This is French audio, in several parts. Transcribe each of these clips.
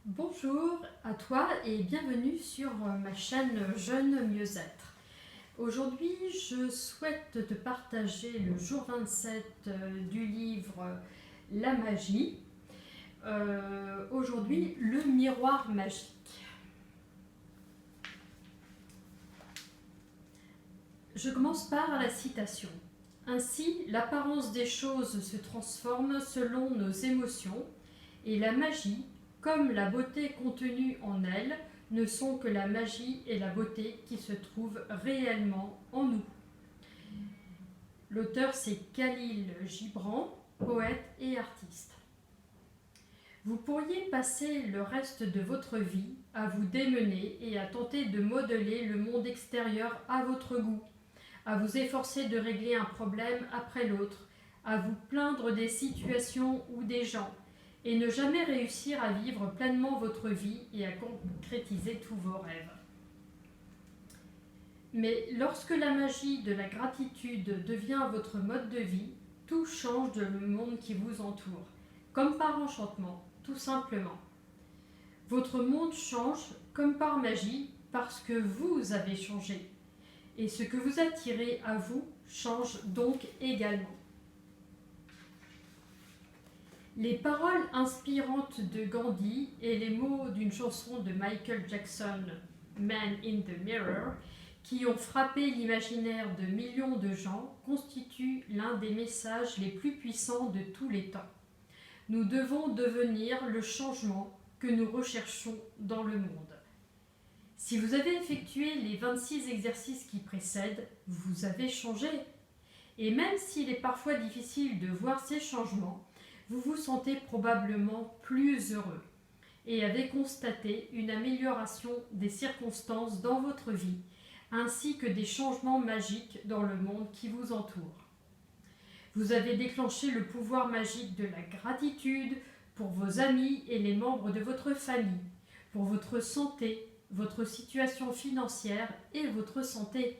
Bonjour à toi et bienvenue sur ma chaîne Jeune Mieux-être. Aujourd'hui, je souhaite te partager le jour 27 du livre La magie. Aujourd'hui, le miroir magique. Je commence par la citation. Ainsi, l'apparence des choses se transforme selon nos émotions et la magie, comme la beauté contenue en elle, ne sont que la magie et la beauté qui se trouvent réellement en nous. L'auteur, c'est Khalil Gibran, poète et artiste. Vous pourriez passer le reste de votre vie à vous démener et à tenter de modeler le monde extérieur à votre goût, à vous efforcer de régler un problème après l'autre, à vous plaindre des situations ou des gens, et ne jamais réussir à vivre pleinement votre vie et à concrétiser tous vos rêves. Mais lorsque la magie de la gratitude devient votre mode de vie, tout change dans le monde qui vous entoure, comme par enchantement, tout simplement. Votre monde change comme par magie parce que vous avez changé. Et ce que vous attirez à vous change donc également. Les paroles inspirantes de Gandhi et les mots d'une chanson de Michael Jackson, Man in the Mirror, qui ont frappé l'imaginaire de millions de gens, constituent l'un des messages les plus puissants de tous les temps. Nous devons devenir le changement que nous recherchons dans le monde. Si vous avez effectué les 26 exercices qui précèdent, vous avez changé. Et même s'il est parfois difficile de voir ces changements, vous vous sentez probablement plus heureux et avez constaté une amélioration des circonstances dans votre vie, ainsi que des changements magiques dans le monde qui vous entoure. Vous avez déclenché le pouvoir magique de la gratitude pour vos amis et les membres de votre famille, pour votre santé, votre situation financière et votre santé,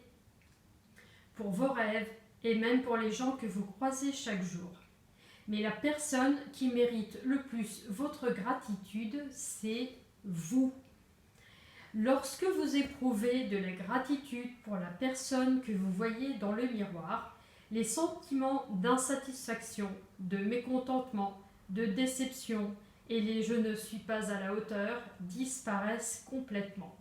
pour vos rêves et même pour les gens que vous croisez chaque jour. Mais la personne qui mérite le plus votre gratitude, c'est vous. Lorsque vous éprouvez de la gratitude pour la personne que vous voyez dans le miroir, les sentiments d'insatisfaction, de mécontentement, de déception et les je ne suis pas à la hauteur disparaissent complètement.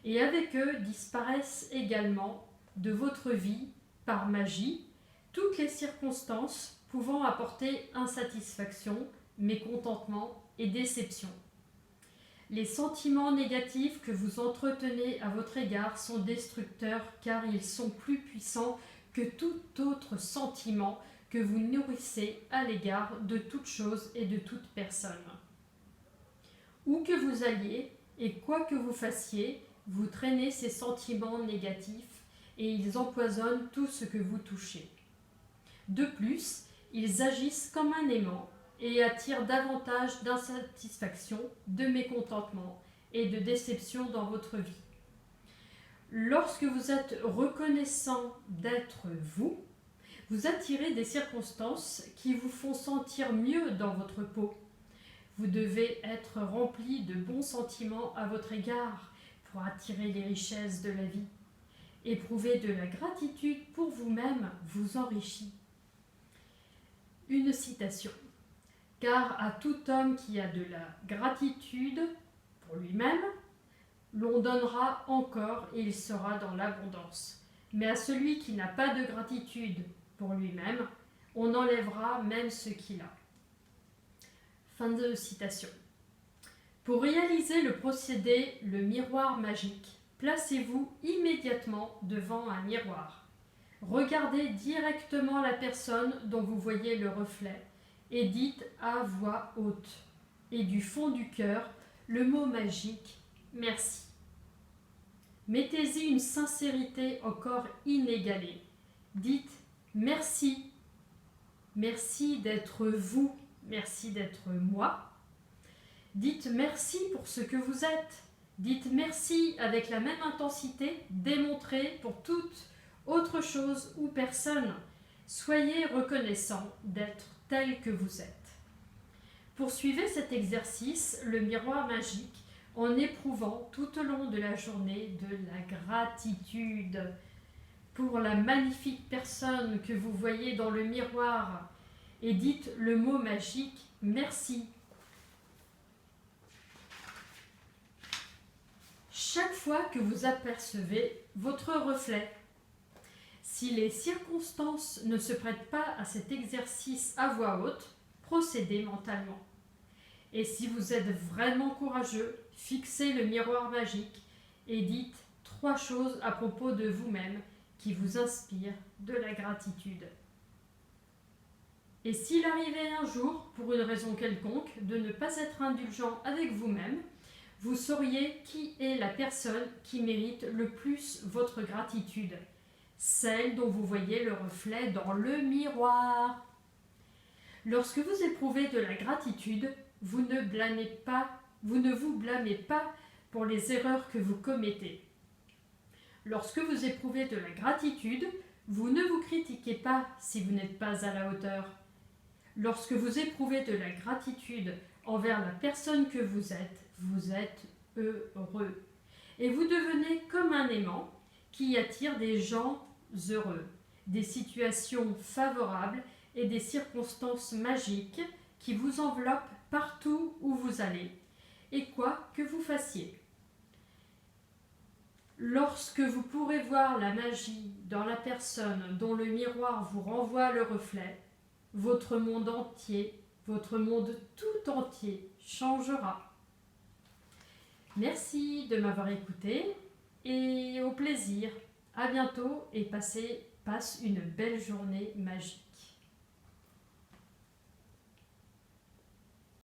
Et avec eux disparaissent également de votre vie, par magie, toutes les circonstances pouvant apporter insatisfaction, mécontentement et déception. Les sentiments négatifs que vous entretenez à votre égard sont destructeurs car ils sont plus puissants que tout autre sentiment que vous nourrissez à l'égard de toute chose et de toute personne. Où que vous alliez et quoi que vous fassiez, vous traînez ces sentiments négatifs et ils empoisonnent tout ce que vous touchez. De plus, ils agissent comme un aimant et attirent davantage d'insatisfaction, de mécontentement et de déception dans votre vie. Lorsque vous êtes reconnaissant d'être vous, vous attirez des circonstances qui vous font sentir mieux dans votre peau. Vous devez être rempli de bons sentiments à votre égard pour attirer les richesses de la vie. Éprouver de la gratitude pour vous-même vous enrichit. Une citation. Car à tout homme qui a de la gratitude pour lui-même, l'on donnera encore et il sera dans l'abondance. Mais à celui qui n'a pas de gratitude pour lui-même, on enlèvera même ce qu'il a. Fin de citation. Pour réaliser le procédé, le miroir magique, placez-vous immédiatement devant un miroir. Regardez directement la personne dont vous voyez le reflet et dites à voix haute et du fond du cœur le mot magique « Merci ». Mettez-y une sincérité encore inégalée. Dites « Merci ». Merci d'être vous, merci d'être moi. Dites merci pour ce que vous êtes. Dites merci avec la même intensité démontrée pour toute autre chose ou personne. Soyez reconnaissant d'être tel que vous êtes. Poursuivez cet exercice, le miroir magique, en éprouvant tout au long de la journée de la gratitude pour la magnifique personne que vous voyez dans le miroir et dites le mot magique « merci ». Chaque fois que vous apercevez votre reflet, si les circonstances ne se prêtent pas à cet exercice à voix haute, procédez mentalement. Et si vous êtes vraiment courageux, fixez le miroir magique et dites 3 choses à propos de vous-même qui vous inspirent de la gratitude. Et s'il arrivait un jour, pour une raison quelconque, de ne pas être indulgent avec vous-même, vous sauriez qui est la personne qui mérite le plus votre gratitude, celle dont vous voyez le reflet dans le miroir. Lorsque vous éprouvez de la gratitude, vous ne vous blâmez pas pour les erreurs que vous commettez. Lorsque vous éprouvez de la gratitude, vous ne vous critiquez pas si vous n'êtes pas à la hauteur. Lorsque vous éprouvez de la gratitude envers la personne que vous êtes heureux. Et vous devenez comme un aimant qui attire des gens heureux, des situations favorables et des circonstances magiques qui vous enveloppent partout où vous allez, et quoi que vous fassiez. Lorsque vous pourrez voir la magie dans la personne dont le miroir vous renvoie le reflet, votre monde tout entier changera. Merci de m'avoir écouté et au plaisir. À bientôt et passe une belle journée magique.